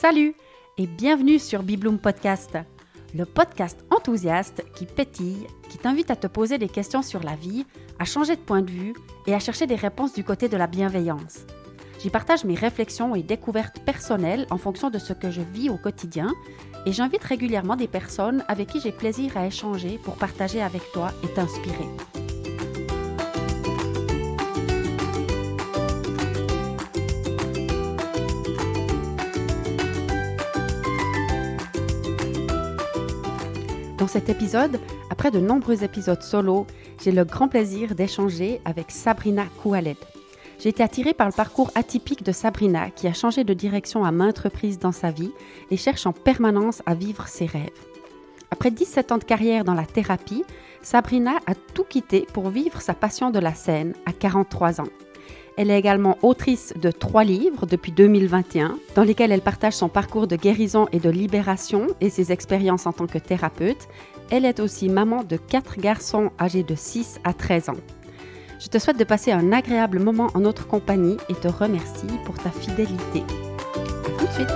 Salut et bienvenue sur Bibloom Podcast, le podcast enthousiaste qui pétille, qui t'invite à te poser des questions sur la vie, à changer de point de vue et à chercher des réponses du côté de la bienveillance. J'y partage mes réflexions et découvertes personnelles en fonction de ce que je vis au quotidien et j'invite régulièrement des personnes avec qui j'ai plaisir à échanger pour partager avec toi et t'inspirer. Dans cet épisode, après de nombreux épisodes solo, j'ai le grand plaisir d'échanger avec Sabrina Koualed. J'ai été attirée par le parcours atypique de Sabrina qui a changé de direction à maintes reprises dans sa vie et cherche en permanence à vivre ses rêves. Après 17 ans de carrière dans la thérapie, Sabrina a tout quitté pour vivre sa passion de la scène à 43 ans. Elle est également autrice de 3 livres depuis 2021, dans lesquels elle partage son parcours de guérison et de libération et ses expériences en tant que thérapeute. Elle est aussi maman de 4 garçons âgés de 6 à 13 ans. Je te souhaite de passer un agréable moment en notre compagnie et te remercie pour ta fidélité. À tout de suite!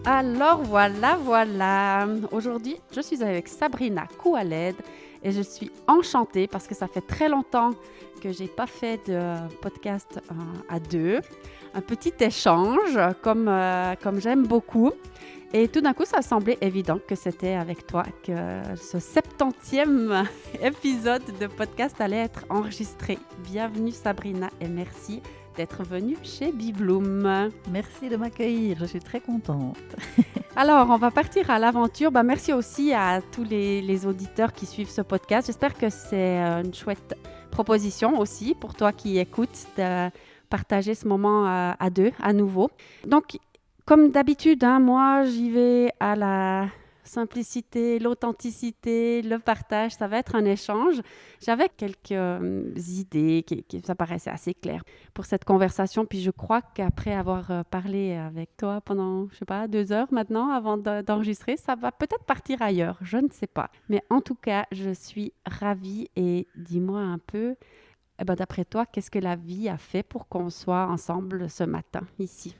Alors voilà. Aujourd'hui, je suis avec Sabrina Koualed et je suis enchantée parce que ça fait très longtemps que j'ai pas fait de podcast à deux. Un petit échange comme j'aime beaucoup. Et tout d'un coup, ça semblait évident que c'était avec toi que ce 70e épisode de podcast allait être enregistré. Bienvenue Sabrina et merci d'être venue chez Bibloom. Merci de m'accueillir, je suis très contente. Alors, on va partir à l'aventure. Merci aussi à tous les auditeurs qui suivent ce podcast. J'espère que c'est une chouette proposition aussi pour toi qui écoutes de partager ce moment à deux à nouveau. Donc, comme d'habitude, moi, j'y vais à la simplicité, l'authenticité, le partage. Ça va être un échange. J'avais quelques idées qui ça paraissait assez clair pour cette conversation. Puis je crois qu'après avoir parlé avec toi pendant, 2 heures maintenant avant d'enregistrer, ça va peut-être partir ailleurs. Je ne sais pas. Mais en tout cas, je suis ravie et dis-moi un peu, d'après toi, qu'est-ce que la vie a fait pour qu'on soit ensemble ce matin ici?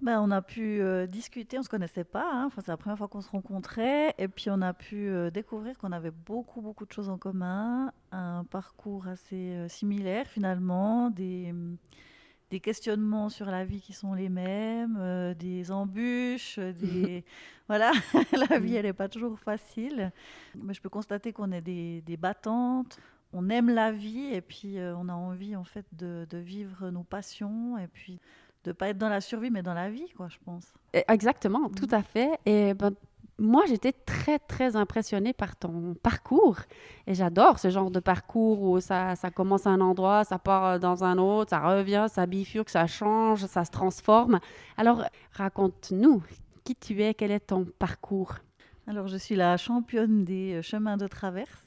On a pu discuter, on ne se connaissait pas, c'est la première fois qu'on se rencontrait, et puis on a pu découvrir qu'on avait beaucoup de choses en commun, un parcours assez similaire finalement, des questionnements sur la vie qui sont les mêmes, des embûches, voilà, la vie elle n'est pas toujours facile, mais je peux constater qu'on est des battantes, on aime la vie, et puis on a envie en fait de vivre nos passions, et puis de ne pas être dans la survie, mais dans la vie, je pense. Exactement, tout à fait. Et moi, j'étais très, très impressionnée par ton parcours. Et j'adore ce genre de parcours où ça commence à un endroit, ça part dans un autre, ça revient, ça bifurque, ça change, ça se transforme. Alors, raconte-nous qui tu es, quel est ton parcours? Alors, je suis la championne des chemins de traverse.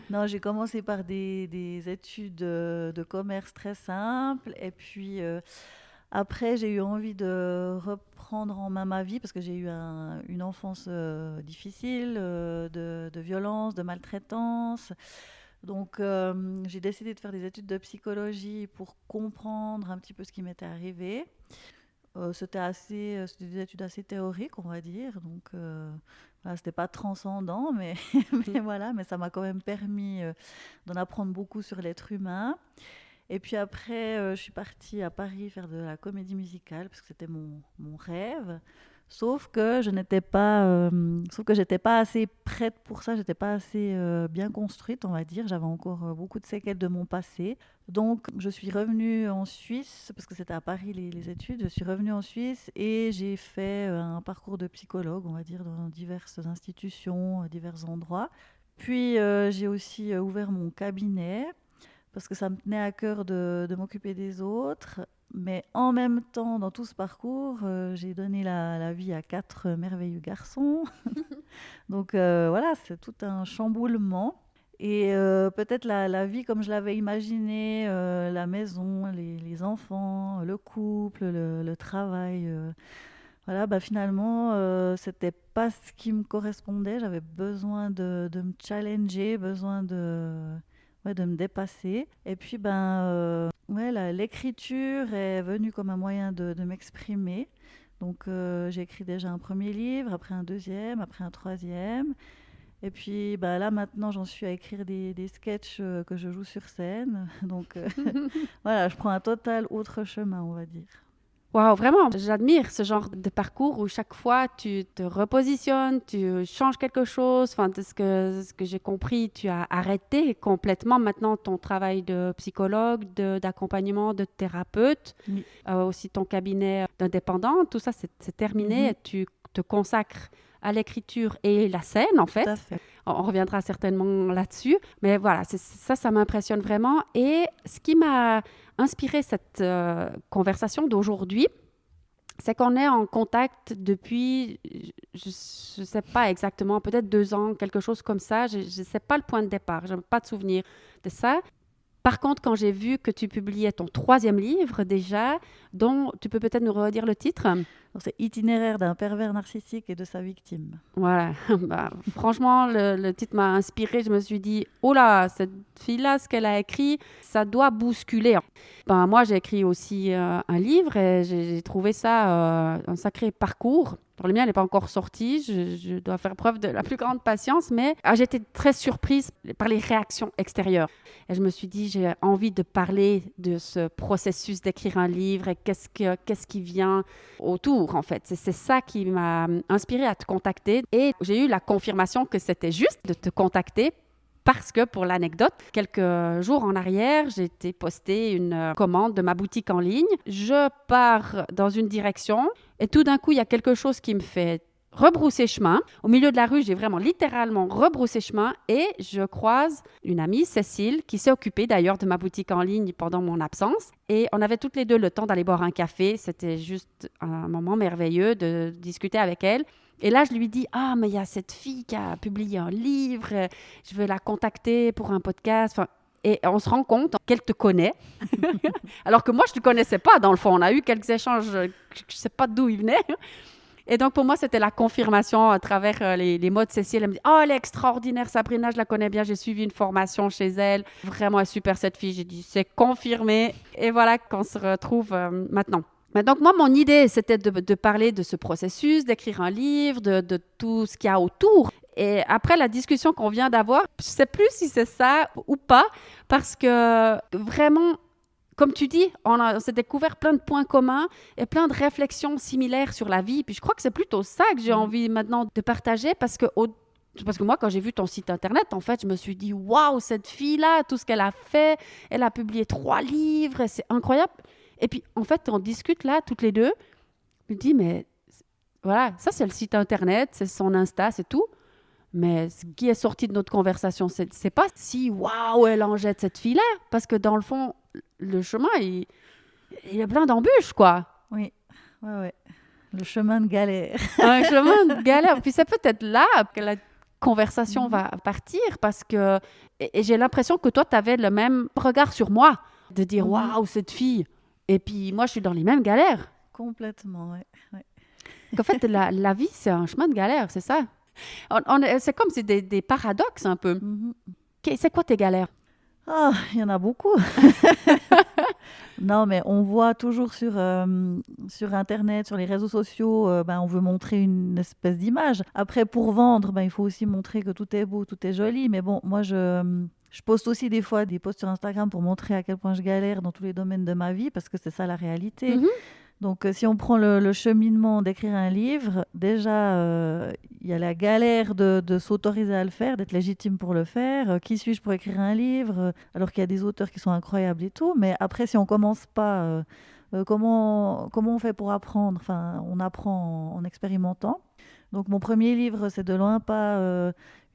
Non, j'ai commencé par des études de commerce très simples. Et puis, après, j'ai eu envie de reprendre en main ma vie parce que j'ai eu une enfance difficile, de violence, de maltraitance. Donc, j'ai décidé de faire des études de psychologie pour comprendre un petit peu ce qui m'était arrivé. C'était des études assez théoriques, on va dire. Donc, c'était pas transcendant, mais voilà, mais ça m'a quand même permis d'en apprendre beaucoup sur l'être humain. Et puis après, je suis partie à Paris faire de la comédie musicale parce que c'était mon rêve. Sauf que j'étais pas assez prête pour ça, j'étais pas assez bien construite, on va dire. J'avais encore beaucoup de séquelles de mon passé. Donc, je suis revenue en Suisse, parce que c'était à Paris les études. Je suis revenue en Suisse et j'ai fait un parcours de psychologue, on va dire, dans diverses institutions, divers endroits. Puis, j'ai aussi ouvert mon cabinet parce que ça me tenait à cœur de m'occuper des autres. Mais en même temps, dans tout ce parcours, j'ai donné la vie à 4 merveilleux garçons. Donc voilà, c'est tout un chamboulement. Et peut-être la vie comme je l'avais imaginée, la maison, les enfants, le couple, le travail. Voilà, bah finalement, c'était pas ce qui me correspondait. J'avais besoin de me challenger, besoin ouais, de me dépasser. Et puis, ouais, l'écriture est venue comme un moyen de m'exprimer. Donc, j'ai écrit déjà un premier livre, après un deuxième, après un troisième. Et puis, bah, là, maintenant, j'en suis à écrire des sketchs que je joue sur scène. Donc, voilà, je prends un total autre chemin, on va dire. Waouh, vraiment, j'admire ce genre de parcours où chaque fois tu te repositionnes, tu changes quelque chose. Enfin, de ce que j'ai compris, tu as arrêté complètement maintenant ton travail de psychologue, d'accompagnement, de thérapeute, Oui. aussi ton cabinet d'indépendant. Tout ça, c'est terminé. Mhm. Et tu te consacres à l'écriture et la scène, en Tout à fait. fait. On reviendra certainement là-dessus. Mais voilà, ça m'impressionne vraiment. Et ce qui m'a inspiré cette conversation d'aujourd'hui, c'est qu'on est en contact depuis, je ne sais pas exactement, peut-être 2 ans, quelque chose comme ça. Je ne sais pas le point de départ, je n'ai pas de souvenir de ça. Par contre, quand j'ai vu que tu publiais ton troisième livre déjà, dont tu peux peut-être nous redire le titre. Donc, c'est Itinéraire d'un pervers narcissique et de sa victime. Voilà, bah, franchement, le titre m'a inspirée. Je me suis dit, oh là, cette fille-là, ce qu'elle a écrit, ça doit bousculer. Ben, moi, j'ai écrit aussi un livre et j'ai trouvé ça un sacré parcours. Pour le mien, elle n'est pas encore sortie. Je dois faire preuve de la plus grande patience, mais j'étais très surprise par les réactions extérieures. Et je me suis dit, j'ai envie de parler de ce processus d'écrire un livre et qu'est-ce qui vient autour, en fait. C'est ça qui m'a inspirée à te contacter. Et j'ai eu la confirmation que c'était juste de te contacter parce que, pour l'anecdote, quelques jours en arrière, j'ai été poster une commande de ma boutique en ligne. Je pars dans une direction et tout d'un coup, il y a quelque chose qui me fait rebrousser chemin. Au milieu de la rue, j'ai vraiment littéralement rebroussé chemin et je croise une amie, Cécile, qui s'est occupée d'ailleurs de ma boutique en ligne pendant mon absence. Et on avait toutes les deux le temps d'aller boire un café. C'était juste un moment merveilleux de discuter avec elle. Et là, je lui dis, ah, mais il y a cette fille qui a publié un livre, je veux la contacter pour un podcast. Enfin, et on se rend compte qu'elle te connaît, alors que moi, je ne te connaissais pas, dans le fond. On a eu quelques échanges, je ne sais pas d'où ils venaient. Et donc, pour moi, c'était la confirmation à travers les mots de Cécile. Elle me dit, oh, elle est extraordinaire, Sabrina, je la connais bien, j'ai suivi une formation chez elle. Vraiment, elle est super, cette fille. J'ai dit, c'est confirmé. Et voilà qu'on se retrouve maintenant. Mais donc, moi, mon idée, c'était de parler de ce processus, d'écrire un livre, de tout ce qu'il y a autour. Et après la discussion qu'on vient d'avoir, je ne sais plus si c'est ça ou pas, parce que vraiment, comme tu dis, on s'est découvert plein de points communs et plein de réflexions similaires sur la vie. Puis je crois que c'est plutôt ça que j'ai envie maintenant de partager, parce que moi, quand j'ai vu ton site internet, en fait, je me suis dit, waouh, cette fille-là, tout ce qu'elle a fait, elle a publié 3 livres, et c'est incroyable. Et puis, en fait, on discute là, toutes les deux. Je me dis, mais voilà, ça, c'est le site internet, c'est son Insta, c'est tout. Mais ce qui est sorti de notre conversation, c'est pas si waouh, elle en jette cette fille-là. Parce que dans le fond, le chemin, il est plein d'embûches, quoi. Oui, ouais, ouais. Le chemin de galère. Un chemin de galère. Puis c'est peut-être là que la conversation va partir. Parce que et j'ai l'impression que toi, tu avais le même regard sur moi. De dire, waouh, cette fille. Et puis moi, je suis dans les mêmes galères. Complètement, ouais. Ouais. En fait, la vie, c'est un chemin de galère, c'est ça. C'est comme c'est des paradoxes un peu. C'est quoi tes galères? Ah, il y en a beaucoup. Non, mais on voit toujours sur Internet, sur les réseaux sociaux, on veut montrer une espèce d'image. Après, pour vendre, il faut aussi montrer que tout est beau, tout est joli. Mais bon, moi, je poste aussi des fois des posts sur Instagram pour montrer à quel point je galère dans tous les domaines de ma vie, parce que c'est ça la réalité. Donc, si on prend le cheminement d'écrire un livre, déjà, il y a la galère de s'autoriser à le faire, d'être légitime pour le faire. Qui suis-je pour écrire un livre alors qu'il y a des auteurs qui sont incroyables et tout. Mais après, si on commence pas, comment on fait pour apprendre? Enfin, on apprend en expérimentant. Donc mon premier livre, c'est de loin pas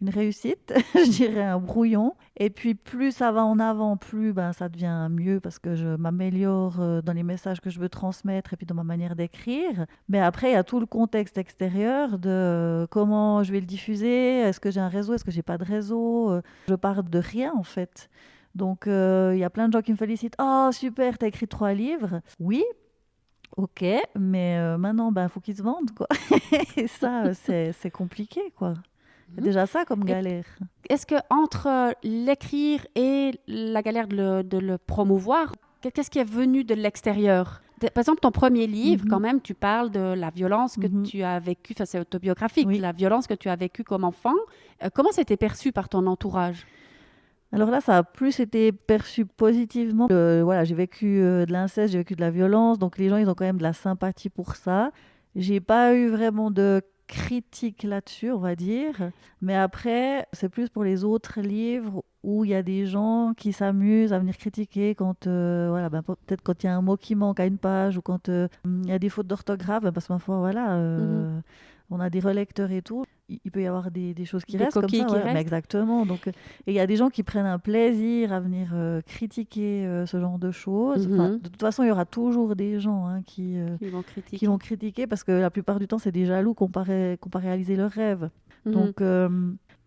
une réussite, je dirais un brouillon. Et puis plus ça va en avant, plus ben, ça devient mieux parce que je m'améliore dans les messages que je veux transmettre et puis dans ma manière d'écrire. Mais après, il y a tout le contexte extérieur de comment je vais le diffuser, est-ce que j'ai un réseau, est-ce que j'ai pas de réseau. Je pars de rien en fait. Donc il y a plein de gens qui me félicitent. Oh super, t'as écrit 3 livres. Oui, ok, mais maintenant, ben, faut qu'ils se vendent, quoi. Et ça, c'est compliqué, quoi. C'est déjà ça comme Et galère. est-ce que entre l'écrire et la galère de le promouvoir, qu'est-ce qui est venu de l'extérieur? Par exemple, ton premier livre, quand Mhm, même, tu parles de la violence que mhm. tu as vécue, enfin c'est autobiographique, Oui. la violence que tu as vécue comme enfant. Comment c'était perçu par ton entourage? Alors là, ça a plus été perçu positivement. Voilà, j'ai vécu de l'inceste, j'ai vécu de la violence, donc les gens, ils ont quand même de la sympathie pour ça. J'ai pas eu vraiment de critique là-dessus, on va dire. Mais après, c'est plus pour les autres livres où il y a des gens qui s'amusent à venir critiquer quand, voilà, ben, peut-être quand il y a un mot qui manque à une page ou quand il y a des fautes d'orthographe, ben, parce que ma foi, voilà, Mhm. on a des relecteurs et tout. Il peut y avoir des choses qui Des restent comme coquilles ça, qui ouais, mais restent? exactement. Donc, et il y a des gens qui prennent un plaisir à venir critiquer ce genre de choses. Enfin, Mhm. de toute façon, il y aura toujours des gens hein, Qui vont qui vont critiquer. critiquer parce que la plupart du temps, c'est des jaloux qui n'ont pas réalisé leurs rêves. Mhm. Donc,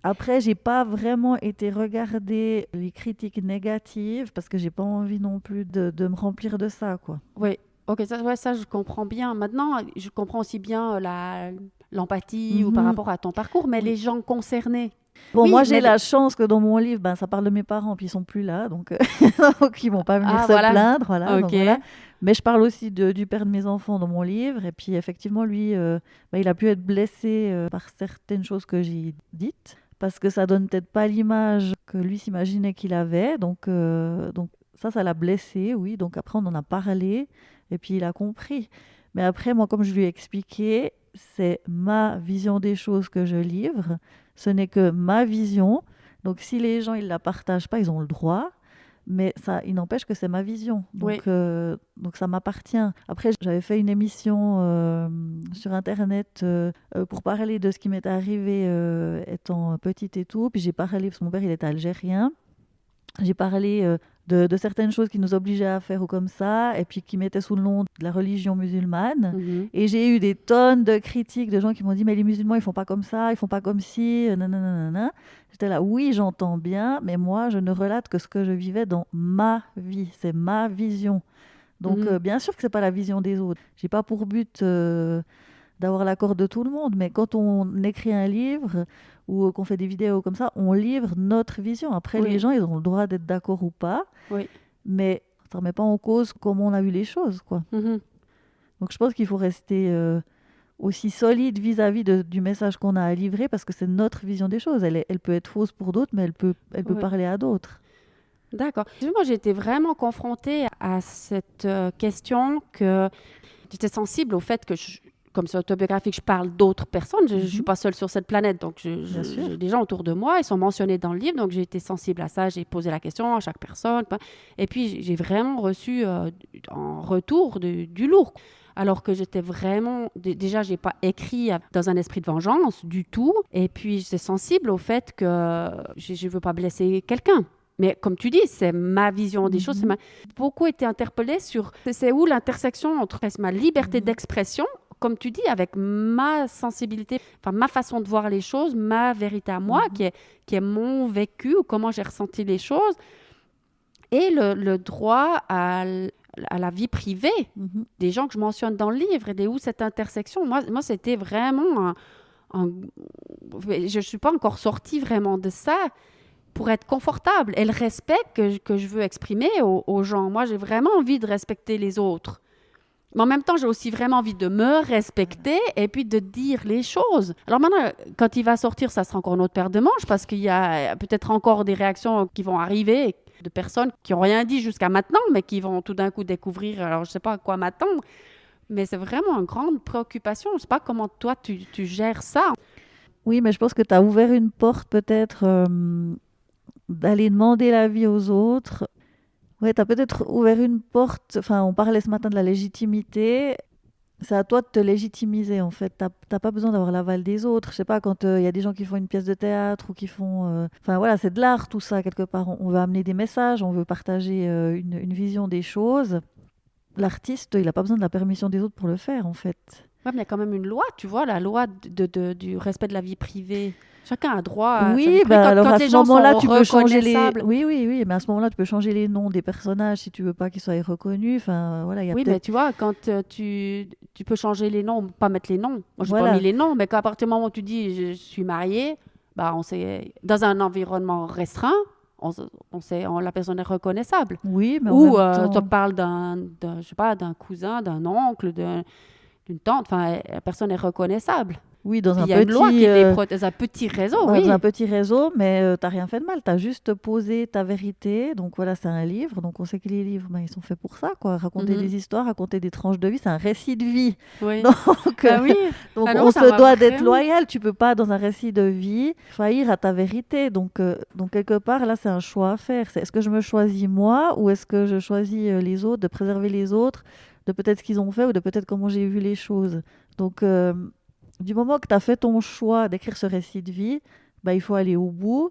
après, j'ai pas vraiment été regarder les critiques négatives parce que j'ai pas envie non plus de me remplir de ça, quoi. Oui, ok, ça, ouais, ça je comprends bien. Maintenant, je comprends aussi bien l'empathie ou par Mhm. rapport à ton parcours, mais Oui. les gens concernés. Bon, moi, Oui, j'ai mais la chance que dans mon livre, ben, ça parle de mes parents, puis ils sont plus là, donc, donc ils vont pas venir ah se voilà, plaindre, voilà, donc ok. voilà. Mais je parle aussi du père de mes enfants dans mon livre, et puis effectivement, lui, ben, il a pu être blessé par certaines choses que j'ai dites, parce que ça donne peut-être pas l'image que lui s'imaginait qu'il avait, donc ça l'a blessé, oui. Donc après, on en a parlé, et puis il a compris. Mais après, moi, comme je lui ai expliqué, c'est ma vision des choses que je livre. Ce n'est que ma vision. Donc si les gens ils la partagent pas, ils ont le droit. Mais ça, il n'empêche que c'est ma vision. Oui. Donc ça m'appartient. Après, j'avais fait une émission sur Internet pour parler de ce qui m'était arrivé étant petite et tout. Puis j'ai parlé, parce que mon père, il était algérien. J'ai parlé de certaines choses qui nous obligeaient à faire ou comme ça, et puis qui mettaient sous le nom de la religion musulmane. Mhm. Et j'ai eu des tonnes de critiques de gens qui m'ont dit, mais les musulmans, ils font pas comme ça, ils font pas comme si, nanana. J'étais là, oui, j'entends bien, mais moi, je ne relate que ce que je vivais dans ma vie. C'est ma vision. Donc, Mhm. bien sûr que c'est pas la vision des autres. J'ai pas pour but d'avoir l'accord de tout le monde. Mais quand on écrit un livre ou qu'on fait des vidéos comme ça, on livre notre vision. Après, les Oui, gens, ils ont le droit d'être d'accord ou pas, oui. mais ça ne remet pas en cause comment on a vu les choses, quoi. Mhm. Donc, je pense qu'il faut rester aussi solide vis-à-vis du message qu'on a à livrer parce que c'est notre vision des choses. Elle peut être fausse pour d'autres, mais elle peut Oui. parler à d'autres. D'accord. Moi, j'ai été vraiment confrontée à cette question que j'étais sensible au fait que, comme c'est autobiographique, je parle d'autres personnes. Je ne suis Mhm. pas seule sur cette planète. Donc, Bien sûr. j'ai des gens autour de moi. Ils sont mentionnés dans le livre. Donc, j'ai été sensible à ça. J'ai posé la question à chaque personne. Et puis, j'ai vraiment reçu en retour du lourd. Alors que j'étais vraiment... Déjà, je n'ai pas écrit dans un esprit de vengeance du tout. Et puis, j'étais sensible au fait que je ne veux pas blesser quelqu'un. Mais comme tu dis, c'est ma vision des choses. Mhm. Beaucoup été interpellée sur c'est où l'intersection entre ma liberté Mhm. d'expression, comme tu dis, avec ma sensibilité, enfin ma façon de voir les choses, ma vérité à moi, Mhm. qui est mon vécu ou comment j'ai ressenti les choses, et le droit à la vie privée Mhm. des gens que je mentionne dans le livre et où cette intersection. Moi c'était vraiment je ne suis pas encore sortie vraiment de ça pour être confortable et le respect que je veux exprimer aux gens. Moi, j'ai vraiment envie de respecter les autres. Mais en même temps, j'ai aussi vraiment envie de me respecter et puis de dire les choses. Alors maintenant, quand il va sortir, ça sera encore une autre paire de manches parce qu'il y a peut-être encore des réactions qui vont arriver de personnes qui n'ont rien dit jusqu'à maintenant, mais qui vont tout d'un coup découvrir, alors je ne sais pas à quoi m'attendre. Mais c'est vraiment une grande préoccupation. Je ne sais pas comment toi, tu gères ça. Oui, mais je pense que tu as ouvert une porte peut-être d'aller demander l'avis aux autres. Ouais, tu as peut-être ouvert une porte. Enfin, on parlait ce matin de la légitimité. c'est à toi de te légitimiser, en fait. T'as pas besoin d'avoir l'aval des autres. Je sais pas, quand il y a des gens qui font une pièce de théâtre ou qui font... Enfin, voilà, c'est de l'art, tout ça, quelque part. On veut amener des messages, on veut partager une vision des choses. L'artiste, il n'a pas besoin de la permission des autres pour le faire, en fait. Ouais, mais il y a quand même une loi, tu vois, la loi du respect de la vie privée. Chacun a droit à sa vie Oui, privée. alors Quand à les ce gens sont moment-là, tu peux changer les... reconnaissables. Oui, oui, oui, mais à ce moment-là, tu peux changer les noms des personnages si tu veux pas qu'ils soient reconnus. Enfin, voilà, il y a Oui, mais peut-être... tu vois, quand tu peux changer les noms, pas mettre les noms. Moi, j'ai pas mis Voilà. les noms, mais qu'à partir du moment où tu dis je suis mariée, bah, on sait, dans un environnement restreint, la personne est reconnaissable. Oui, mais en Ou même tu temps... parles je sais pas, d'un cousin, d'un oncle, d'une tante, enfin, la personne est reconnaissable. Oui, dans Puis un il y a une loi petit... qui les protège, un petit réseau, Voilà, dans un oui. petit réseau, mais t'as rien fait de mal. T'as juste posé ta vérité. Donc voilà, c'est un livre. Donc on sait que les livres, ben, ils sont faits pour ça, quoi. Raconter Mhm. des histoires, raconter des tranches de vie. C'est un récit de vie. Oui. Donc, Bah oui. donc Ah non, on ça se m'a doit d'être vraiment... loyal. Tu peux pas, dans un récit de vie, faillir à ta vérité. Donc quelque part, là, c'est un choix à faire. Est-ce que je me choisis moi ou est-ce que je choisis les autres, de préserver les autres, de peut-être ce qu'ils ont fait ou de peut-être comment j'ai vu les choses. Donc du moment que tu as fait ton choix d'écrire ce récit de vie, bah, il faut aller au bout.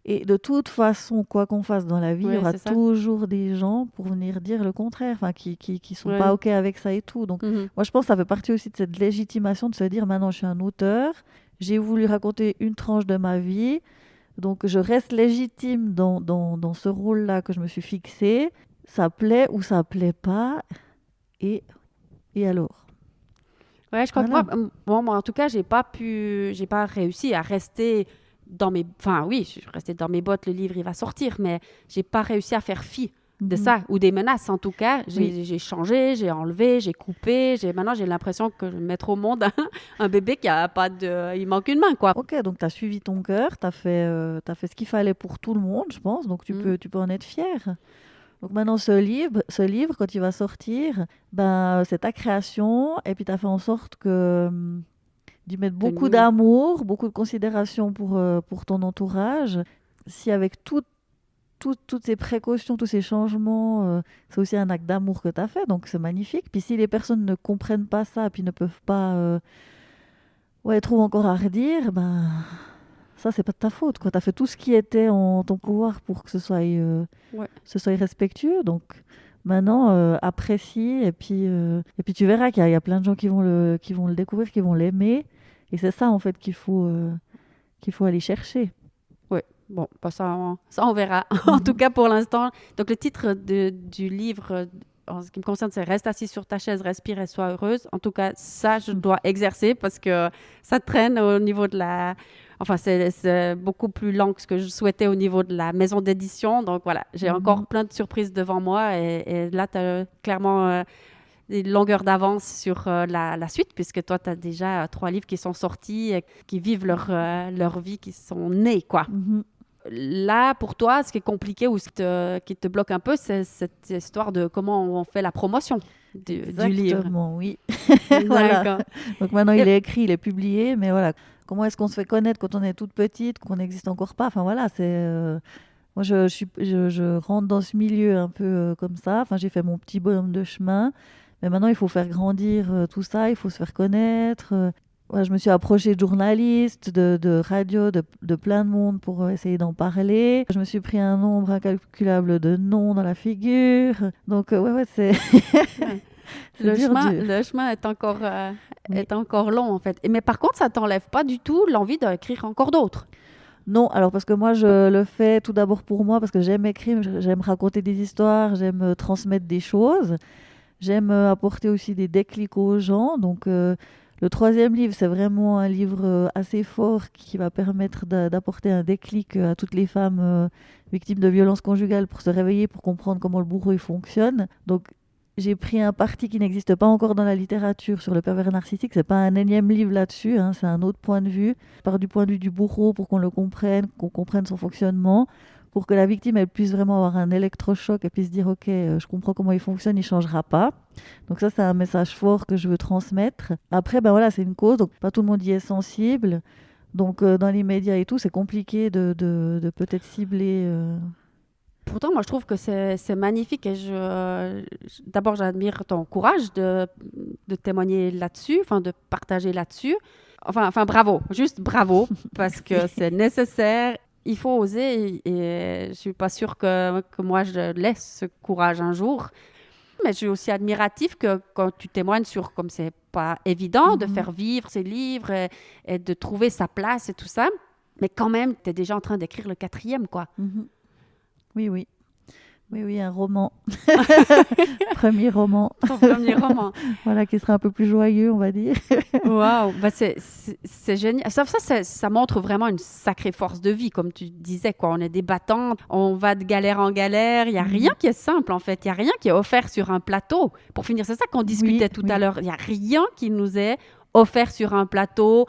Et de toute façon, quoi qu'on fasse dans la vie, il y Oui, aura c'est ça. toujours des gens pour venir dire le contraire, enfin, qui sont pas Oui. OK avec ça et tout. Donc, Mhm. moi, je pense que ça fait partie aussi de cette légitimation de se dire, maintenant, je suis un auteur, j'ai voulu raconter une tranche de ma vie, donc je reste légitime dans ce rôle-là que je me suis fixé. Ça plaît ou ça plaît pas, et, et alors? Ouais, je crois que Voilà. moi, en tout cas, j'ai pas réussi à rester enfin oui, je suis restée dans mes bottes, le livre, il va sortir, mais j'ai pas réussi à faire fi de Mhm. ça, ou des menaces, en tout cas. Oui. J'ai changé, j'ai enlevé, j'ai coupé, maintenant, j'ai l'impression que je vais mettre au monde un bébé qui a pas de, il manque une main, quoi. Ok, donc tu as suivi ton cœur, t'as fait ce qu'il fallait pour tout le monde, je pense, donc Mm. tu peux en être fier. Donc maintenant, ce livre, quand il va sortir, ben, c'est ta création, et puis tu as fait en sorte d'y mettre beaucoup Tenue. d'amour, beaucoup de considération pour ton entourage. Si avec toutes ces précautions, tous ces changements, c'est aussi un acte d'amour que tu as fait, donc c'est magnifique. Puis si les personnes ne comprennent pas ça, puis ne peuvent pas, ouais, trouvent encore à redire, ben ça, c'est pas de ta faute, quoi. Tu as fait tout ce qui était en ton pouvoir pour que Ouais. ce soit respectueux. Donc maintenant, apprécie et puis tu verras qu'il y a plein de gens qui vont le découvrir, qui vont l'aimer. Et c'est ça, en fait, qu'il faut aller chercher. Ouais. Bon, pas ça, ça, on verra. En tout Mhm. cas, pour l'instant. Donc, le titre du livre, en ce qui me concerne, c'est Reste assis sur ta chaise, respire et sois heureuse. En tout cas, ça, je dois exercer parce que ça traîne au niveau de la... Enfin, c'est beaucoup plus lent que ce que je souhaitais au niveau de la maison d'édition. Donc, voilà, j'ai Mhm. encore plein de surprises devant moi. Et là, tu as clairement des longueurs d'avance sur la suite, puisque toi, tu as déjà 3 livres qui sont sortis, qui vivent leur vie, qui sont nés, quoi. Mhm. Là, pour toi, ce qui est compliqué ou qui te bloque un peu, c'est cette histoire de comment on fait la promotion du livre. Exactement, oui. Voilà. D'accord. Donc maintenant, il Et- est écrit, il est publié, mais voilà. Comment est-ce qu'on se fait connaître quand on est toute petite, qu'on n'existe encore pas? Enfin voilà, moi, je rentre dans ce milieu un peu comme ça. Enfin, j'ai fait mon petit bonhomme de chemin. Mais maintenant, il faut faire grandir tout ça. Il faut se faire connaître. Ouais, je me suis approchée de journalistes, de radio, de plein de monde pour essayer d'en parler. Je me suis pris un nombre incalculable de noms dans la figure. Donc, ouais, c'est ouais. c'est dur, dur. Le chemin Oui. est encore long, en fait. Mais par contre, ça t'enlève pas du tout l'envie d'écrire encore d'autres. Non, alors parce que moi, je le fais tout d'abord pour moi, parce que j'aime écrire, j'aime raconter des histoires, j'aime transmettre des choses. J'aime apporter aussi des déclics aux gens. Donc, le troisième livre, c'est vraiment un livre assez fort qui va permettre d'apporter un déclic à toutes les femmes victimes de violences conjugales pour se réveiller, pour comprendre comment le bourreau il fonctionne. Donc, j'ai pris un parti qui n'existe pas encore dans la littérature sur le pervers narcissique. C'est pas un énième livre là-dessus, hein, c'est un autre point de vue. Je pars du point de vue du bourreau pour qu'on comprenne son fonctionnement, pour que la victime elle puisse vraiment avoir un électrochoc et puisse dire ok, je comprends comment il fonctionne, il changera pas. Donc ça c'est un message fort que je veux transmettre. Après ben voilà, c'est une cause, donc pas tout le monde y est sensible. Donc dans les médias et tout, c'est compliqué de peut-être cibler Pourtant, moi, je trouve que c'est magnifique et d'abord, j'admire ton courage de témoigner là-dessus, enfin, de partager là-dessus. Enfin, bravo, juste bravo, parce que c'est nécessaire. Il faut oser et je suis pas sûre que moi, je laisse ce courage un jour. Mais je suis aussi admiratif que quand tu témoignes sur comme c'est pas évident de faire vivre ces livres et de trouver sa place et tout ça. Mais quand même, tu es déjà en train d'écrire le 4e, quoi. Oui, oui. Oui, oui, un roman. Premier roman. Ton premier roman. Voilà, qui sera un peu plus joyeux, on va dire. Waouh, bah c'est génial. Ça montre vraiment une sacrée force de vie, comme tu disais, quoi. On est des battantes, on va de galère en galère. Il n'y a rien qui est simple, en fait. Il n'y a rien qui est offert sur un plateau. Pour finir, c'est ça qu'on discutait tout à l'heure. Il n'y a rien qui nous est offert sur un plateau.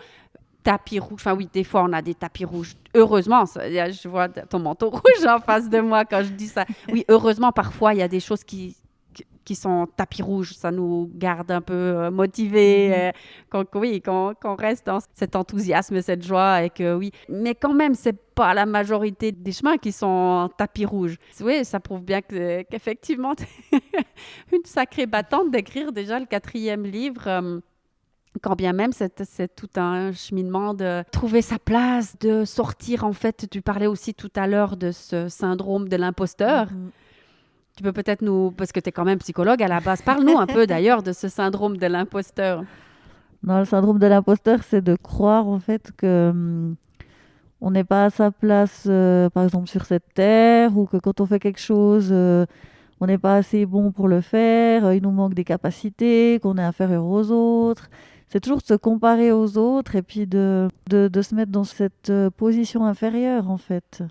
Tapis rouge. Enfin oui, des fois, on a des tapis rouges. Heureusement, je vois ton manteau rouge en face de moi quand je dis ça. Oui, heureusement, parfois, il y a des choses qui sont tapis rouges. Ça nous garde un peu motivés. Qu'on reste dans cet enthousiasme et cette joie. Et que, oui. Mais quand même, c'est pas la majorité des chemins qui sont tapis rouges. Oui, ça prouve bien qu'effectivement, une sacrée battante d'écrire déjà le 4e livre. Quand bien même, c'est tout un cheminement de trouver sa place, de sortir. En fait, tu parlais aussi tout à l'heure de ce syndrome de l'imposteur. Tu peux peut-être parce que tu es quand même psychologue à la base, parle-nous un peu d'ailleurs de ce syndrome de l'imposteur. Non, le syndrome de l'imposteur, c'est de croire en fait que on n'est pas à sa place, par exemple, sur cette terre, ou que quand on fait quelque chose, on n'est pas assez bon pour le faire, il nous manque des capacités, qu'on est inférieur aux autres. C'est toujours de se comparer aux autres et puis de se mettre dans cette position inférieure, en fait.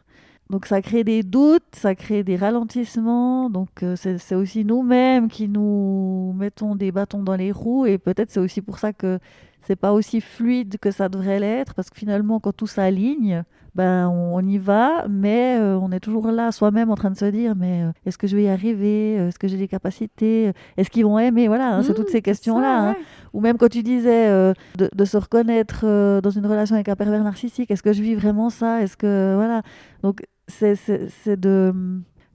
Donc ça crée des doutes, ça crée des ralentissements. Donc c'est aussi nous-mêmes qui nous mettons des bâtons dans les roues. Et peut-être c'est aussi pour ça que c'est pas aussi fluide que ça devrait l'être. Parce que finalement, quand tout s'aligne, ben, on y va, mais on est toujours là soi-même en train de se dire, mais est-ce que je vais y arriver? Est-ce que j'ai des capacités? Est-ce qu'ils vont aimer? Voilà, c'est toutes ces questions-là. Ça, Hein. Ou même quand tu disais de se reconnaître dans une relation avec un pervers narcissique, est-ce que je vis vraiment ça? Est-ce que... Voilà. Donc, c'est de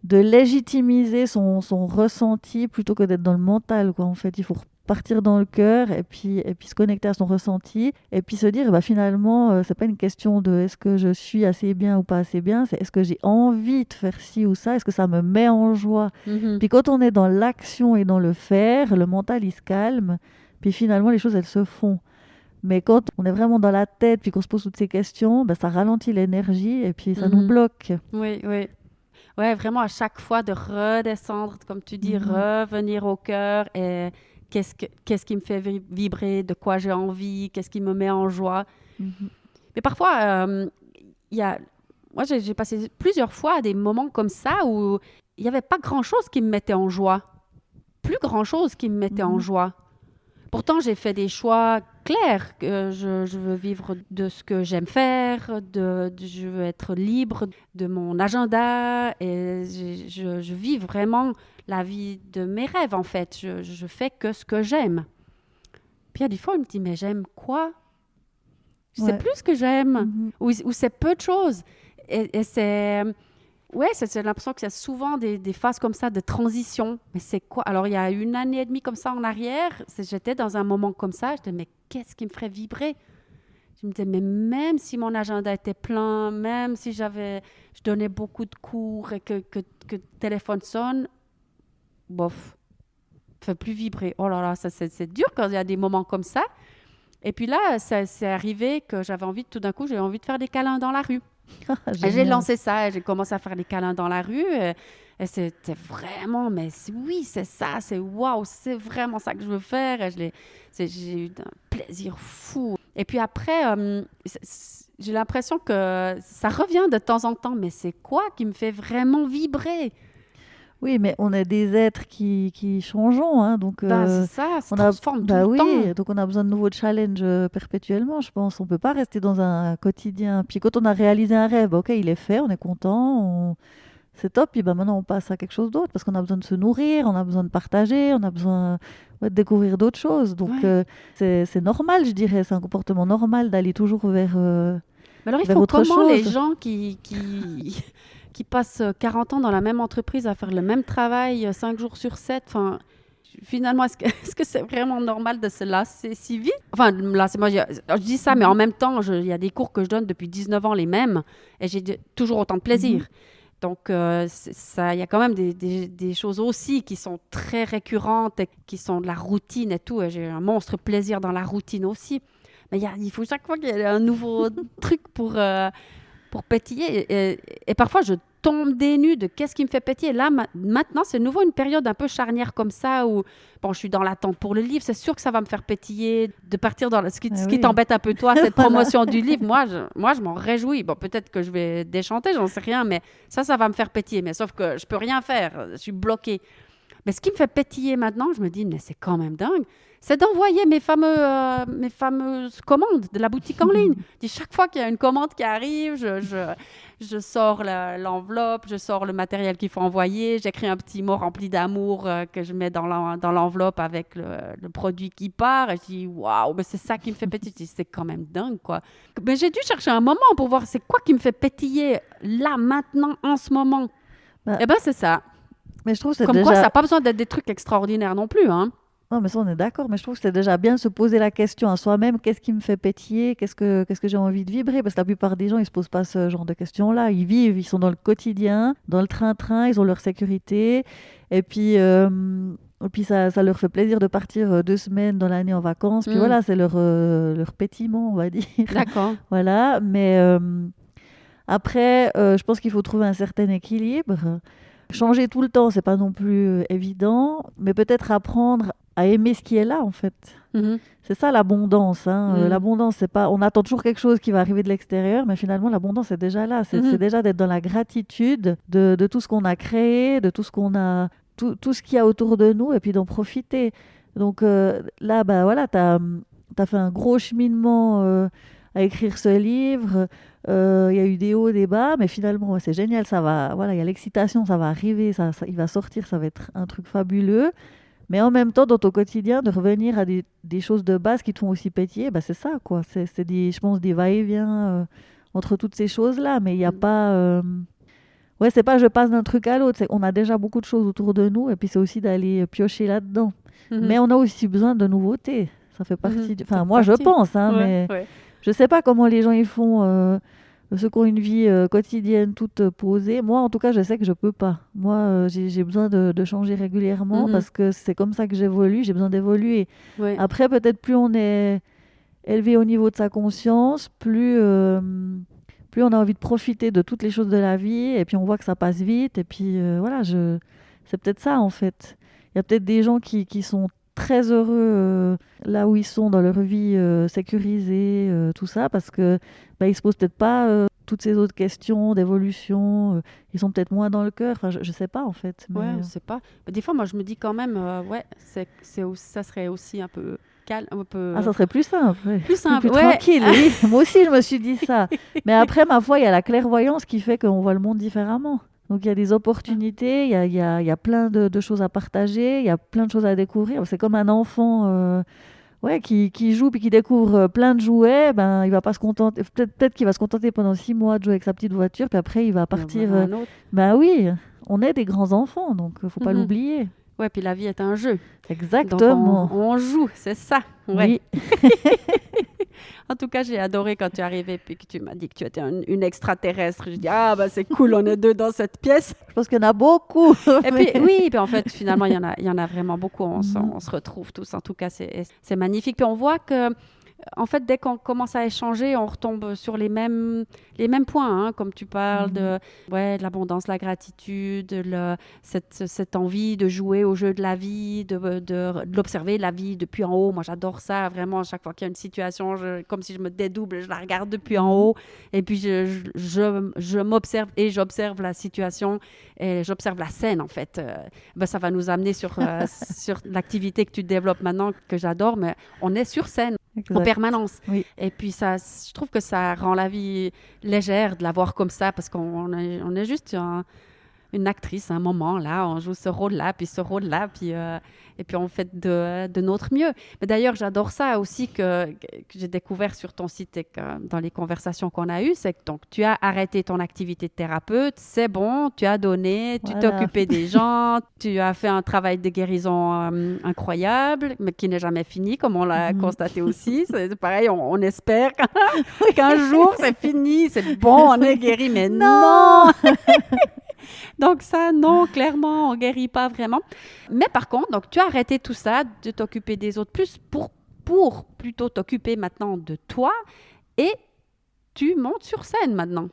légitimiser son ressenti plutôt que d'être dans le mental, quoi. En fait, il faut partir dans le cœur et puis se connecter à son ressenti et puis se dire bah, finalement c'est pas une question de est-ce que je suis assez bien ou pas assez bien, c'est est-ce que j'ai envie de faire ci ou ça, est-ce que ça me met en joie. Puis quand on est dans l'action et dans le faire, le mental il se calme, puis finalement les choses elles se font. Mais quand on est vraiment dans la tête puis qu'on se pose toutes ces questions, ben ça ralentit l'énergie et puis ça nous bloque. Oui, oui. Ouais, vraiment à chaque fois de redescendre, comme tu dis, revenir au cœur et qu'est-ce qui me fait vibrer, de quoi j'ai envie, qu'est-ce qui me met en joie. Mais parfois, moi j'ai passé plusieurs fois des moments comme ça où il n'y avait pas grand-chose qui me mettait en joie. Plus grand-chose qui me mettait en joie. Pourtant, j'ai fait des choix clairs. Je veux vivre de ce que j'aime faire, je veux être libre de mon agenda et je vis vraiment la vie de mes rêves, en fait. Je fais que ce que j'aime. Puis il y a des fois, il me dit, mais j'aime quoi? C'est plus ce que j'aime ou c'est peu de choses. Et c'est... Ouais, c'est l'impression qu'il y a souvent des phases comme ça de transition. Mais c'est quoi? Alors, il y a 1 année et demie comme ça en arrière, j'étais dans un moment comme ça. Je disais, mais qu'est-ce qui me ferait vibrer? Je me disais, mais même si mon agenda était plein, même si je donnais beaucoup de cours et que le téléphone sonne, bof, ne fait plus vibrer. Oh là là, c'est dur quand il y a des moments comme ça. Et puis là, c'est arrivé que tout d'un coup, j'ai envie de faire des câlins dans la rue. J'ai lancé ça, j'ai commencé à faire des câlins dans la rue et c'était vraiment, mais oui, c'est ça, c'est waouh, c'est vraiment ça que je veux faire. Et j'ai eu un plaisir fou. Et puis après, j'ai l'impression que ça revient de temps en temps, mais c'est quoi qui me fait vraiment vibrer? Oui, mais on est des êtres qui changeons, hein, donc c'est ça se transforme tout le temps. Donc on a besoin de nouveaux challenges perpétuellement, je pense. On peut pas rester dans un quotidien. Puis quand on a réalisé un rêve, ok, il est fait, on est content, c'est top. Puis maintenant on passe à quelque chose d'autre parce qu'on a besoin de se nourrir, on a besoin de partager, on a besoin de découvrir d'autres choses. Donc c'est normal, je dirais, c'est un comportement normal d'aller toujours vers Mais alors il vers faut autre comment chose. les gens qui passent 40 ans dans la même entreprise à faire le même travail 5 jours sur 7. Enfin, finalement, est-ce que c'est vraiment normal de se lasser si vite? Enfin, là, moi, je dis ça, mais en même temps, il y a des cours que je donne depuis 19 ans les mêmes et j'ai toujours autant de plaisir. Donc, il y a quand même des choses aussi qui sont très récurrentes et qui sont de la routine et tout. Et j'ai un monstre plaisir dans la routine aussi. Mais il faut chaque fois qu'il y ait un nouveau truc pour pétiller. Et parfois, je tombe des nues de qu'est-ce qui me fait pétiller. Là, maintenant, c'est de nouveau une période un peu charnière comme ça où bon, je suis dans l'attente pour le livre. C'est sûr que ça va me faire pétiller de partir dans ce qui t'embête un peu, toi, cette promotion du livre. Moi, je m'en réjouis. Bon, peut-être que je vais déchanter, j'en sais rien, mais ça va me faire pétiller. Mais sauf que je peux rien faire. Je suis bloquée. Mais ce qui me fait pétiller maintenant, je me dis, mais c'est quand même dingue, c'est d'envoyer mes fameuses commandes de la boutique en ligne. Chaque fois qu'il y a une commande qui arrive, je sors l'enveloppe, je sors le matériel qu'il faut envoyer, j'écris un petit mot rempli d'amour que je mets dans l'enveloppe avec le produit qui part. Et je dis, waouh, mais c'est ça qui me fait pétiller. Je dis, c'est quand même dingue, quoi. Mais j'ai dû chercher un moment pour voir c'est quoi qui me fait pétiller là, maintenant, en ce moment. Eh bien, c'est ça. Mais je trouve que c'est Comme quoi, ça n'a pas besoin d'être des trucs extraordinaires non plus, hein. Non, mais ça, on est d'accord. Mais je trouve que c'est déjà bien de se poser la question à soi-même. Qu'est-ce qui me fait pétiller? Qu'est-ce que j'ai envie de vibrer? Parce que la plupart des gens, ils ne se posent pas ce genre de questions-là. Ils vivent, ils sont dans le quotidien, dans le train-train, ils ont leur sécurité. Et puis ça leur fait plaisir de partir 2 semaines dans l'année en vacances. Puis voilà, c'est leur pétillement, on va dire. D'accord. Voilà. Mais après, je pense qu'il faut trouver un certain équilibre. Changer tout le temps, c'est pas non plus évident, mais peut-être apprendre à aimer ce qui est là, en fait. C'est ça l'abondance. L'abondance, c'est pas. On attend toujours quelque chose qui va arriver de l'extérieur, mais finalement, l'abondance est déjà là. C'est déjà d'être dans la gratitude de tout ce qu'on a créé, de tout ce qu'on a, tout ce qu'il y a autour de nous, et puis d'en profiter. Donc là, bah voilà, t'as fait un gros cheminement à écrire ce livre. Il y a eu des hauts, des bas, mais finalement, c'est génial. Ça va, voilà, il y a l'excitation, ça va arriver, il va sortir, ça va être un truc fabuleux. Mais en même temps, dans ton quotidien, de revenir à des choses de base qui te font aussi pétiller, bah, c'est ça, quoi. C'est je pense, des va-et-vient entre toutes ces choses-là. Mais il n'y a pas... Ouais, c'est pas je passe d'un truc à l'autre. On a déjà beaucoup de choses autour de nous, et puis c'est aussi d'aller piocher là-dedans. Mais on a aussi besoin de nouveautés. Ça fait partie... Enfin, moi, je pense, hein, mais... Je sais pas comment les gens ils font, ceux qui ont une vie quotidienne toute posée. Moi, en tout cas, je sais que je peux pas. Moi, j'ai besoin de changer régulièrement parce que c'est comme ça que j'évolue. J'ai besoin d'évoluer. Ouais. Après, peut-être plus on est élevé au niveau de sa conscience, plus on a envie de profiter de toutes les choses de la vie. Et puis, on voit que ça passe vite. Et puis, voilà, c'est peut-être ça, en fait. Il y a peut-être des gens qui sont très heureux là où ils sont dans leur vie sécurisée, tout ça, parce que ils se posent peut-être pas toutes ces autres questions d'évolution. Ils sont peut-être moins dans le cœur. Enfin, je sais pas en fait. Mais, on sait pas. Mais des fois, moi, je me dis quand même, ça serait aussi un peu calme, un peu. Ah, ça serait plus simple. Plus simple, plus tranquille. Oui. Moi aussi, je me suis dit ça. Mais après, ma foi, il y a la clairvoyance qui fait qu'on voit le monde différemment. Donc, il y a des opportunités, il y a plein de choses à partager, il y a plein de choses à découvrir. C'est comme un enfant qui joue puis qui découvre plein de jouets. Ben, il va pas se contenter. Peut-être qu'il va se contenter pendant 6 mois de jouer avec sa petite voiture, puis après, il va partir. Ben oui, on est des grands enfants, donc il ne faut pas l'oublier. Ouais, puis la vie est un jeu. Exactement. Donc on joue, c'est ça. Ouais. Oui. En tout cas, j'ai adoré quand tu es arrivée puis que tu m'as dit que tu étais une extraterrestre. Je dis c'est cool, on est 2 dans cette pièce. Je pense qu'il y en a beaucoup. Et puis oui, puis en fait finalement il y en a vraiment beaucoup. On se retrouve tous. En tout cas, c'est magnifique. Puis on voit que en fait, dès qu'on commence à échanger, on retombe sur les mêmes points, hein, comme tu parles de l'abondance, la gratitude, cette envie de jouer au jeu de la vie, de l'observer, la vie depuis en haut. Moi, j'adore ça, vraiment, à chaque fois qu'il y a une situation, comme si je me dédouble, je la regarde depuis en haut, et puis je m'observe et j'observe la situation, et j'observe la scène, en fait. Ça va nous amener sur l'activité que tu développes maintenant, que j'adore, mais on est sur scène. En permanence. Oui. Et puis, je trouve que ça rend la vie légère de la voir comme ça parce qu'on est juste une actrice, un moment, là, on joue ce rôle-là, puis ce rôle-là, puis, et puis on fait de notre mieux. Mais d'ailleurs, j'adore ça aussi que j'ai découvert sur ton site et que dans les conversations qu'on a eues, c'est que donc, tu as arrêté ton activité de thérapeute, c'est bon, tu as donné, tu t'es Voilà. occupé des gens, tu as fait un travail de guérison incroyable, mais qui n'est jamais fini, comme on l'a constaté aussi. C'est pareil, on espère qu'un jour, c'est fini, c'est bon, on est guéri, mais non! Donc ça, non, clairement, on guérit pas vraiment. Mais par contre, donc tu as arrêté tout ça, de t'occuper des autres, plus pour plutôt t'occuper maintenant de toi, et tu montes sur scène maintenant.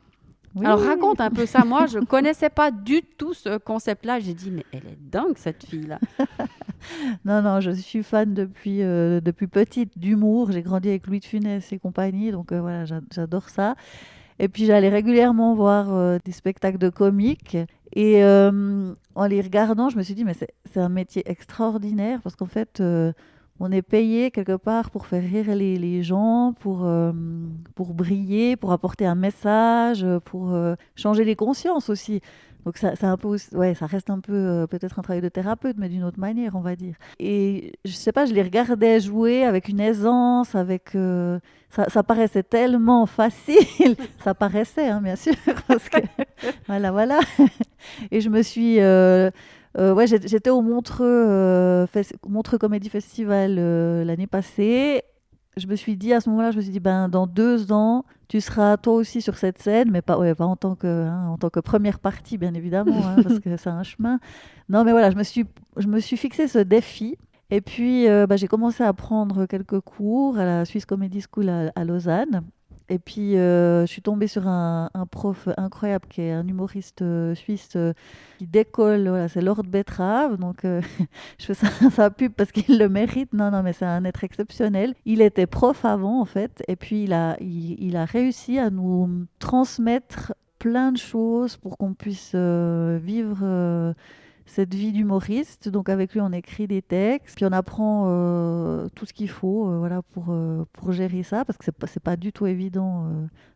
Oui. Alors raconte un peu ça. Moi, je connaissais pas du tout ce concept-là. J'ai dit, mais elle est dingue, cette fille-là. Non, je suis fan depuis petite d'humour. J'ai grandi avec Louis de Funès et compagnie, donc voilà, j'adore ça. Et puis j'allais régulièrement voir des spectacles de comiques. Et en les regardant, je me suis dit, mais c'est un métier extraordinaire parce qu'en fait, on est payé quelque part pour faire rire les gens, pour briller, pour apporter un message, pour changer les consciences aussi. Donc ça un peu, ouais, ça reste un peu peut-être un travail de thérapeute, mais d'une autre manière, on va dire. Et je sais pas, je les regardais jouer avec une aisance, ça paraissait tellement facile. Ça paraissait, hein, bien sûr, parce que voilà. Et je me suis, ouais, j'étais au Montreux Comédie Festival l'année passée. Je me suis dit à ce moment-là, ben dans 2 ans, tu seras toi aussi sur cette scène, mais pas en tant que première partie, bien évidemment, hein, parce que c'est un chemin. Non, mais voilà, je me suis fixé ce défi. Et puis, j'ai commencé à prendre quelques cours à la Swiss Comedy School à Lausanne. Et puis, je suis tombée sur un prof incroyable qui est un humoriste suisse qui décolle. Voilà, c'est Lord Betrave. Donc, je fais ça, sa pub parce qu'il le mérite. Non, mais c'est un être exceptionnel. Il était prof avant, en fait. Et puis, il a réussi à nous transmettre plein de choses pour qu'on puisse vivre cette vie d'humoriste. Donc avec lui, on écrit des textes, puis on apprend tout ce qu'il faut voilà, pour gérer ça, parce que c'est pas du tout évident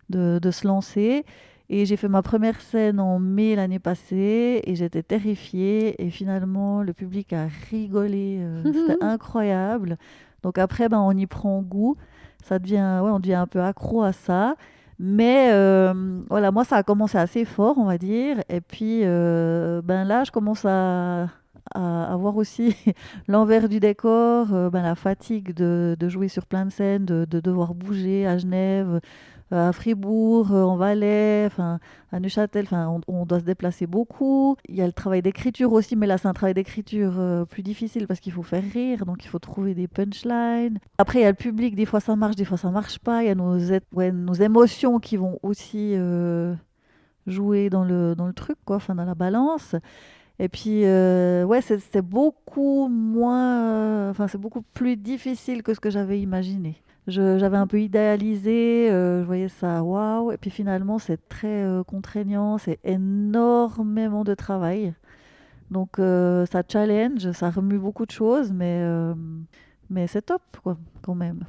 de se lancer. Et j'ai fait ma première scène en mai l'année passée, et j'étais terrifiée. Et finalement, le public a rigolé. C'était incroyable. Donc après, ben, on y prend goût. On devient un peu accro à ça. Mais voilà, moi, ça a commencé assez fort, on va dire. Et puis, ben là, je commence à voir aussi l'envers du décor, la fatigue de jouer sur plein de scènes, de devoir bouger à Genève, à Fribourg, en Valais, à Neuchâtel. On doit se déplacer beaucoup. Il y a le travail d'écriture aussi, mais là, c'est un travail d'écriture plus difficile parce qu'il faut faire rire, donc il faut trouver des punchlines. Après, il y a le public, des fois ça marche, des fois ça marche pas. Il y a nos émotions qui vont aussi jouer dans le truc, quoi, dans la balance. Et puis, ouais, c'est beaucoup moins, c'est beaucoup plus difficile que ce que j'avais imaginé. J'avais un peu idéalisé, je voyais ça, waouh. Et puis finalement, c'est très contraignant, c'est énormément de travail. Donc, ça challenge, ça remue beaucoup de choses, mais c'est top, quoi, quand même.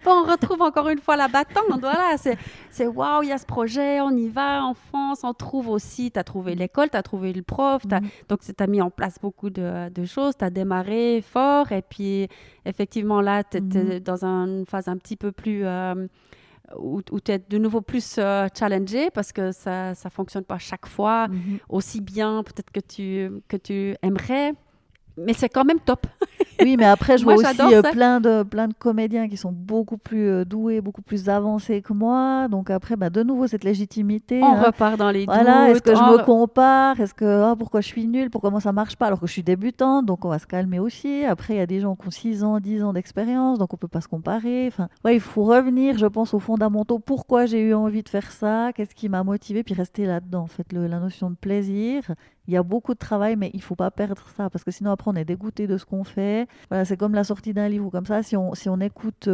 Bon, on retrouve encore une fois la battante. Voilà, c'est waouh, il y a ce projet, on y va, on fonce, on trouve aussi. Tu as trouvé l'école, tu as trouvé le prof, donc tu as mis en place beaucoup de choses, tu as démarré fort, et puis effectivement là, tu étais dans une phase un petit peu plus où tu es de nouveau plus challengé parce que ça ne fonctionne pas chaque fois aussi bien peut-être que tu aimerais. Mais c'est quand même top. Oui, mais après, je vois Moi, aussi j'adore ça. plein de comédiens qui sont beaucoup plus doués, beaucoup plus avancés que moi. Donc après, de nouveau, cette légitimité. On Hein. repart dans les Voilà, est-ce doutes. que je me compare? Est-ce que pourquoi je suis nulle? Pourquoi moi ça marche pas alors que je suis débutante? Donc on va se calmer aussi. Après, il y a des gens qui ont 6 ans, 10 ans d'expérience, donc on peut pas se comparer. Enfin, ouais, il faut revenir, je pense, aux fondamentaux. Pourquoi j'ai eu envie de faire ça? Qu'est-ce qui m'a motivée? Puis rester là-dedans. En fait, la notion de plaisir. Il y a beaucoup de travail, mais il faut pas perdre ça parce que sinon après on est dégoûté de ce qu'on fait. Voilà, c'est comme la sortie d'un livre ou comme ça. Si on écoute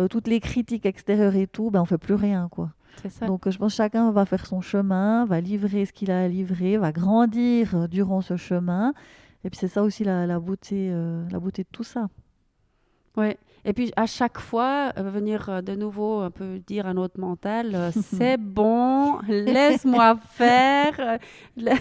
toutes les critiques extérieures et tout, on fait plus rien, quoi. C'est ça. Donc je pense que chacun va faire son chemin, va livrer ce qu'il a à livrer, va grandir durant ce chemin. Et puis c'est ça aussi la beauté de tout ça. Ouais. Et puis à chaque fois, venir de nouveau un peu dire à notre mental, c'est bon, laisse-moi faire, la-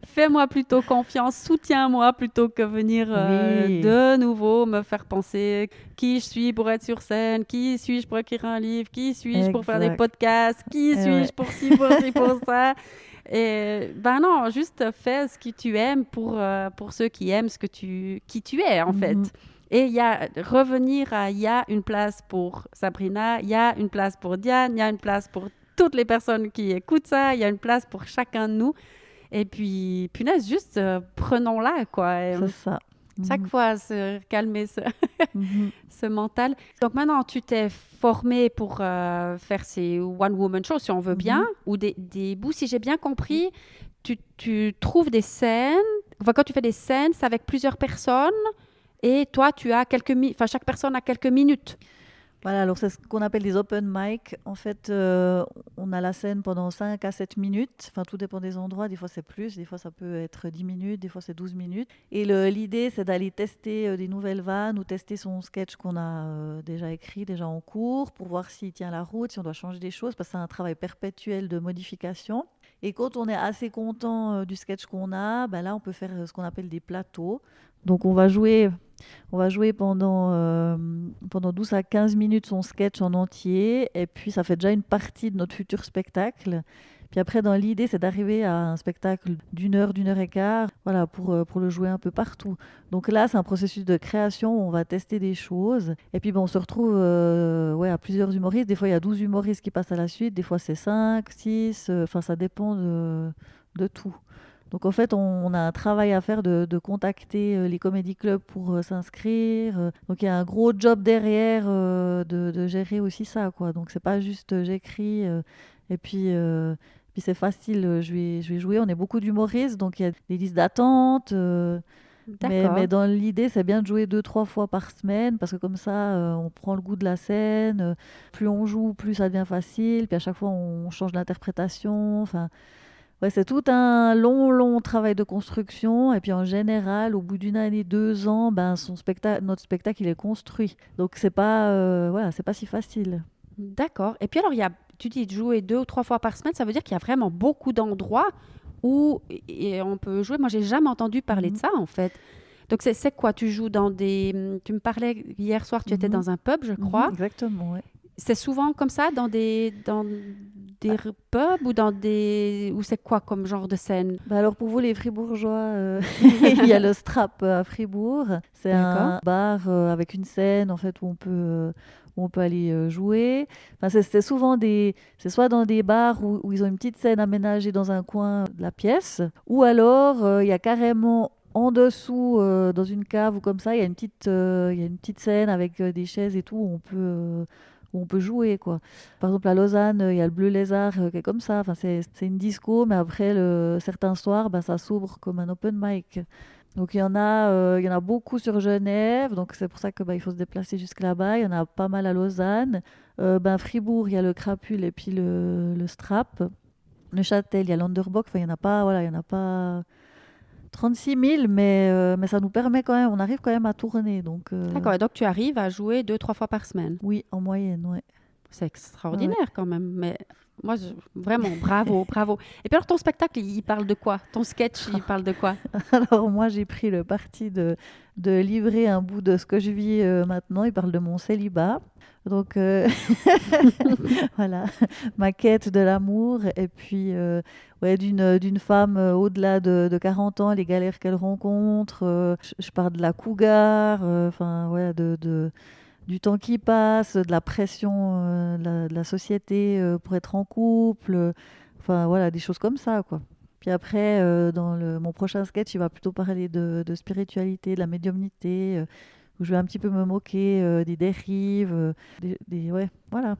fais-moi plutôt confiance, soutiens-moi plutôt que venir Oui, de nouveau me faire penser qui je suis pour être sur scène, qui suis-je pour écrire un livre, qui suis-je pour faire des exact. podcasts, qui Ouais, suis-je pour ci, pour ça. Et ben non, juste fais ce que tu aimes pour ceux qui aiment qui tu es en mhm, fait. Et il y a revenir à il y a une place pour Sabrina, il y a une place pour Diane, il y a une place pour toutes les personnes qui écoutent ça, il y a une place pour chacun de nous. Et puis, punaise, juste prenons-la, quoi. Et, c'est ça. chaque Mhm, fois, se calmer mhm, ce mental. Donc maintenant, tu t'es formé pour faire ces one-woman shows, si on veut bien, mhm, ou des bouts, si j'ai bien compris, tu trouves des scènes, enfin, quand tu fais des scènes, c'est avec plusieurs personnes, et toi, tu as enfin, chaque personne a quelques minutes. Voilà, alors c'est ce qu'on appelle des open mic. En fait, on a la scène pendant 5 à 7 minutes. Enfin, tout dépend des endroits. Des fois, c'est plus. Des fois, ça peut être 10 minutes. Des fois, c'est 12 minutes. Et l'idée, c'est d'aller tester des nouvelles vannes ou tester son sketch qu'on a déjà écrit, déjà en cours, pour voir s'il tient la route, si on doit changer des choses, parce que c'est un travail perpétuel de modification. Et quand on est assez content du sketch qu'on a, ben là, on peut faire ce qu'on appelle des plateaux. Donc, on va jouer pendant 12 à 15 minutes son sketch en entier, et puis ça fait déjà une partie de notre futur spectacle. Puis après, dans l'idée, c'est d'arriver à un spectacle d'une heure et quart, voilà, pour le jouer un peu partout. Donc là, c'est un processus de création où on va tester des choses. Et puis, bon, on se retrouve ouais, à plusieurs humoristes. Des fois, il y a 12 humoristes qui passent à la suite. Des fois, c'est 5, 6. Enfin, ça dépend de tout. Donc en fait, on a un travail à faire de contacter les comédie clubs pour s'inscrire. Donc il y a un gros job derrière de gérer aussi ça, quoi. Donc c'est pas juste j'écris et puis c'est facile, je vais jouer. On est beaucoup d'humoristes, donc il y a des listes d'attente. Mais D'accord. dans l'idée, c'est bien de jouer 2, 3 fois par semaine parce que comme ça, on prend le goût de la scène. Plus on joue, plus ça devient facile. Puis à chaque fois, on change d'interprétation. Enfin, ouais, c'est tout un long, long travail de construction. Et puis en général, au bout d'une année, 2 ans, ben, notre spectacle, il est construit. Donc voilà, c'est pas si facile. D'accord. Et puis alors, tu dis de jouer 2 ou 3 fois par semaine, ça veut dire qu'il y a vraiment beaucoup d'endroits où et on peut jouer. Moi, j'ai jamais entendu parler de Mhm, ça, en fait. Donc, c'est quoi? Tu joues dans des... Tu me parlais hier soir, tu étais mhm, dans un pub, je mhm, crois. exactement, ouais. C'est souvent comme ça, Bah, pubs ou dans des... Ou c'est quoi comme genre de scène? bah alors pour vous les Fribourgeois, il y a le Strap à Fribourg. C'est D'accord. un bar avec une scène en fait où on peut aller jouer. Enfin, c'est soit dans des bars où ils ont une petite scène aménagée dans un coin de la pièce, ou alors il y a carrément en dessous dans une cave ou comme ça, il y a une petite scène avec des chaises et tout où on peut jouer quoi. Par exemple, à Lausanne, il y a le Bleu Lézard qui est comme ça. Enfin, c'est une disco, mais après, certains soirs, ben, ça s'ouvre comme un open mic. Donc, il y en a beaucoup sur Genève. Donc, c'est pour ça que, ben, il faut se déplacer jusque là-bas. Il y en a pas mal à Lausanne. Ben, Fribourg, il y a le Crapule et puis le Strap. Neuchâtel, il y a l'Underbock. Enfin, il n'y en a pas, voilà, il y en a pas 36 000, mais ça nous permet quand même, on arrive quand même à tourner. Donc, D'accord. Et donc, tu arrives à jouer 2, 3 fois par semaine. oui, en moyenne, ouais. C'est Ouais, ouais. extraordinaire quand même. Mais moi, vraiment, bravo, bravo. Et puis alors, ton spectacle, il parle de quoi? Ton sketch, il parle de quoi? Alors moi, j'ai pris le parti de livrer un bout de ce que je vis maintenant. Il parle de mon célibat. Donc voilà, ma quête de l'amour. Et puis ouais, d'une femme au-delà de 40 ans, les galères qu'elle rencontre. Je parle de la cougar, enfin ouais, du temps qui passe, de la pression de la société pour être en couple. Enfin voilà, des choses comme ça, quoi. Puis après, dans mon prochain sketch, il va plutôt parler de spiritualité, de la médiumnité, où je vais un petit peu me moquer des dérives, ouais, voilà.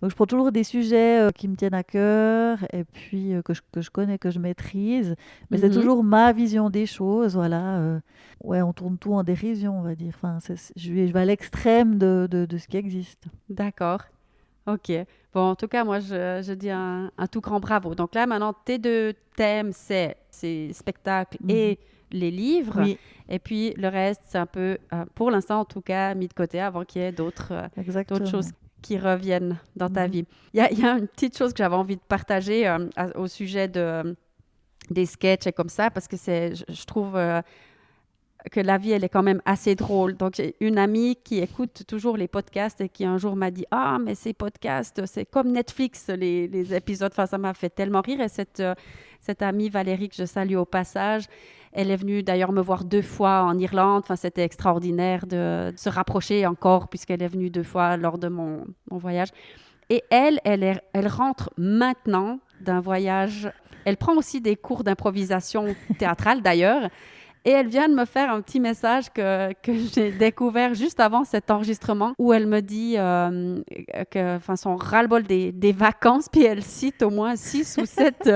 Donc je prends toujours des sujets qui me tiennent à cœur et puis que je connais, que je maîtrise, mais c'est Mhm. toujours ma vision des choses, voilà. Ouais, on tourne tout en dérision, on va dire. Enfin, je vais à l'extrême de ce qui existe. D'accord. Ok. Bon, en tout cas, moi, je dis un tout grand bravo. Donc là, maintenant, tes deux thèmes, c'est spectacle Mhm. et les livres. Oui, Et puis, le reste, c'est un peu, pour l'instant, en tout cas, mis de côté avant qu'il y ait d'autres choses exactement. qui reviennent dans ta Mhm. vie. Il y a une petite chose que j'avais envie de partager au sujet des sketchs et comme ça, parce que je trouve que la vie, elle est quand même assez drôle. Donc, j'ai une amie qui écoute toujours les podcasts et qui un jour m'a dit: Ah, mais ces podcasts, c'est comme Netflix, les épisodes. Enfin, ça m'a fait tellement rire. Et cette amie Valérie, que je salue au passage, elle est venue d'ailleurs me voir 2 fois en Irlande. Enfin, c'était extraordinaire de se rapprocher encore, puisqu'elle est venue 2 fois lors de mon voyage. Et elle rentre maintenant d'un voyage. Elle prend aussi des cours d'improvisation théâtrale d'ailleurs. Et elle vient de me faire un petit message que j'ai découvert juste avant cet enregistrement où elle me dit son ras-le-bol des vacances, puis elle cite au moins 6 ou 7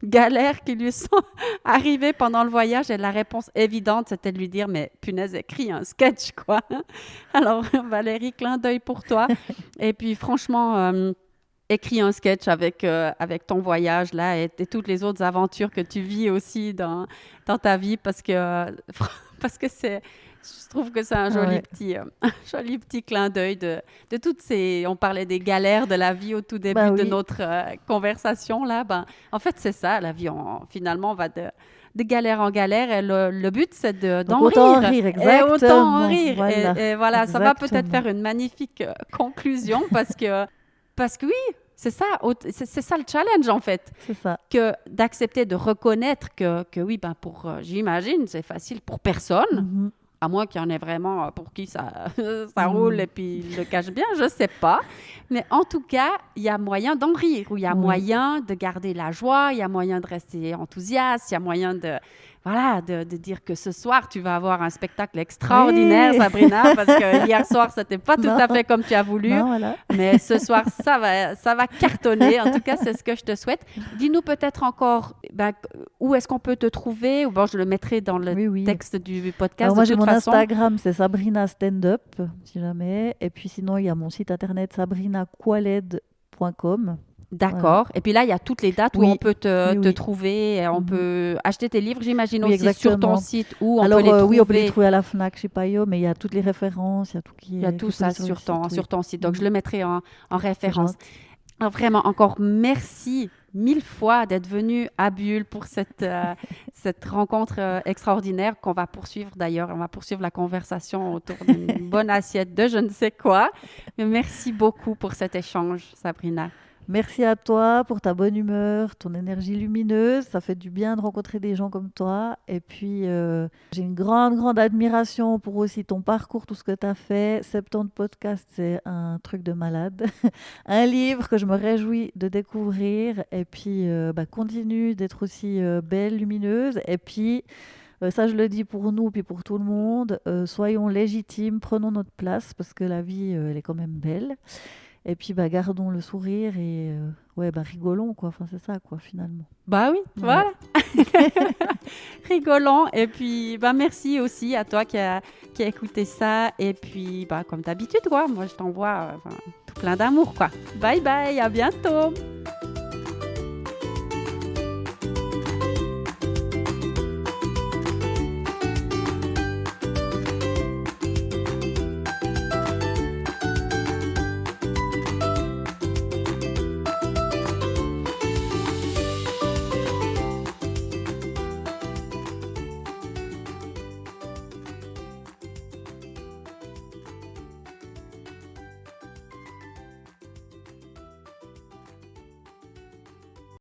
galères qui lui sont arrivées pendant le voyage. Et la réponse évidente, c'était de lui dire: Mais punaise, écris un sketch, quoi. Alors, Valérie, clin d'œil pour toi. Et puis, franchement, écris un sketch avec ton voyage là et toutes les autres aventures que tu vis aussi dans ta vie parce que je trouve que c'est un joli Ouais. petit, un joli petit clin d'œil de toutes ces... On parlait des galères de la vie au tout début Bah de oui, notre conversation là. Ben, en fait, c'est ça, la vie. Finalement, on va de galère en galère et le but, c'est donc d'en autant en rire. rire, Et autant en exactement. rire. Voilà, Et voilà, ça va peut-être exactement. faire une magnifique conclusion parce que oui, c'est ça, c'est ça le challenge en fait, C'est ça. que d'accepter de reconnaître que oui, ben j'imagine, c'est facile pour personne, Mhm. à moins qu'il y en ait vraiment pour qui ça, ça roule Mhm. et puis il le cache bien, je sais pas. Mais en tout cas, il y a moyen d'en rire, ou il y a Oui. moyen de garder la joie, il y a moyen de rester enthousiaste, il y a moyen de dire que ce soir, tu vas avoir un spectacle extraordinaire, Oui. Sabrina, parce que hier soir, c'était pas tout Non, à fait comme tu as voulu. non, voilà. Mais ce soir, ça va cartonner. En tout cas, c'est ce que je te souhaite. Dis-nous peut-être encore où est-ce qu'on peut te trouver. Ou bon, je le mettrai dans le Oui, oui. texte du Alors podcast de moi j'ai toute mon façon. Instagram, c'est Sabrina Standup, si jamais. Et puis sinon il y a mon site internet sabrinaqualed.com. Voilà. D'accord. Et puis là, il y a toutes les dates où on Oui, peut te, oui, te oui. trouver. On Mhm. peut acheter tes livres, j'imagine Oui, aussi sur ton exactement. site où on peut Alors les oui, on peut les trouver. trouver à la Fnac chez Payot, mais il y a toutes les références, il y a tout Il y a qui tout est collé ça sur le sur site, ton, oui. sur ton site. Donc, je Mhm. le mettrai en C'est référence. gentil. Alors, vraiment, encore merci 1000 fois d'être venu à Bulle pour cette rencontre extraordinaire qu'on va poursuivre d'ailleurs. On va poursuivre la conversation autour d'une bonne assiette de je ne sais quoi. Mais merci beaucoup pour cet échange, Sabrina. Merci à toi pour ta bonne humeur, ton énergie lumineuse. Ça fait du bien de rencontrer des gens comme toi. Et puis, j'ai une grande, grande admiration pour aussi ton parcours, tout ce que tu as fait. 70 podcasts, c'est un truc de malade. Un livre que je me réjouis de découvrir. Et puis, continue d'être aussi belle, lumineuse. Et puis, ça, je le dis pour nous, puis pour tout le monde. Soyons légitimes, prenons notre place, parce que la vie, elle est quand même belle. Et puis, gardons le sourire et ouais, rigolons, quoi. Enfin, c'est ça, quoi, finalement. Bah oui, Ouais. voilà. Rigolons. Et puis, merci aussi à toi qui a écouté ça. Et puis, comme d'habitude, quoi. Moi, je t'envoie tout plein d'amour, quoi. Bye bye, à bientôt.